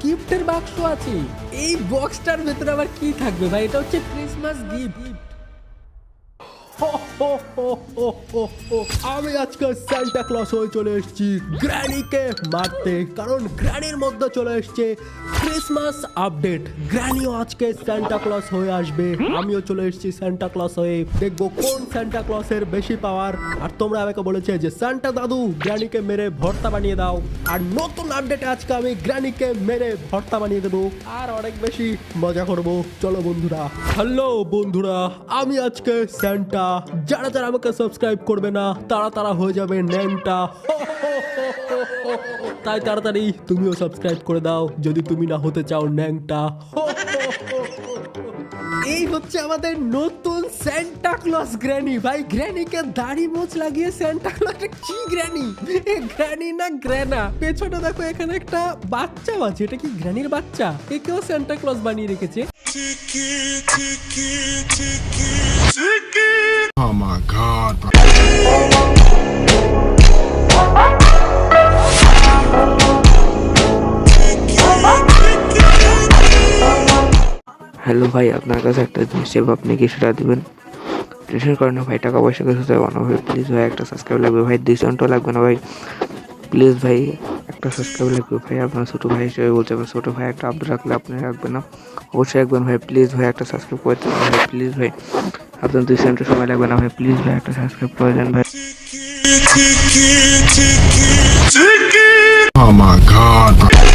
গিফটের বাক্স আছে। এই বক্সটার ভেতরে আবার কি থাকবে ভাই? এটা হচ্ছে ক্রিসমাস গিফট। আমি আজকে সান্টা ক্লজ হয়ে চলে এসেছি গ্র্যানিকে মারতে, কারণ গ্র্যানির মধ্যে চলে এসছে ক্রিসমাস আপডেট। গ্র্যানিও আজকে সান্টা ক্লজ হয়ে আসবে, আমিও চলে এসেছি সান্টা ক্লজ হয়ে। দেখবো কোন সান্টা ক্লজের বেশি পাওয়ার। আর তোমরা আমাকে বলেছে যে সান্টা দাদু গ্র্যানিকে মেরে ভর্তা বানিয়ে দাও, আর নতুন আপডেটে আজকে আমি গ্র্যানিকে মেরে ভর্তা বানিয়ে দেবো আর অনেক বেশি মজা করবো। চলো বন্ধুরা। হ্যালো বন্ধুরা, আমি আজকে সান্টা। যারা যারা আমাকে সাবস্ক্রাইব করবে না তারা তারা হয়ে যাবে ন্যাংটা। তাই তাড়াতাড়ি তুমিও সাবস্ক্রাইব করে দাও যদি তুমি না হতে চাও ন্যাংটা। এই হচ্ছে আমাদের নতুন সান্টা ক্লজ গ্র্যানি। ভাই গ্র্যানিকে দাড়ি মোচ লাগিয়ে সান্টা ক্লজ। কি গ্র্যানি? গ্র্যানি না গ্র্যানা? পেছনে দেখো এখানে একটা বাচ্চা আছে, এটা কি গ্র্যানির বাচ্চা? একেও সান্টা ক্লজ বানিয়ে রেখেছে। Oh my God, bro. Hello ভাই, আপনার কাছে একটা জিনিস চাইব, আপনি কি সেটা দেবেন? টেনশন করেন না ভাই, টাকা পয়সা কিছু চাইব না ভাই। প্লিজ ভাই একটা সাবস্ক্রাইব লাগবে ভাই, 200 লাগবে না ভাই। প্লিজ ভাই একটা সাবস্ক্রাইব লাগবে ভাই। আপনার ছোটো ভাই হিসেবে বলছে, আপনার ছোটো ভাই একটা আবদার রাখলে আপনি রাখবেন না? অবশ্যই রাখবেন ভাই। প্লিজ ভাই একটা সাবস্ক্রাইব করে দেন ভাই। প্লিজ ভাই আপনার 2 সেকেন্ড সময় লাগবে না ভাই। প্লিজ ভাই একটা সাবস্ক্রাইব করে দেন ভাই। Oh my God, bro.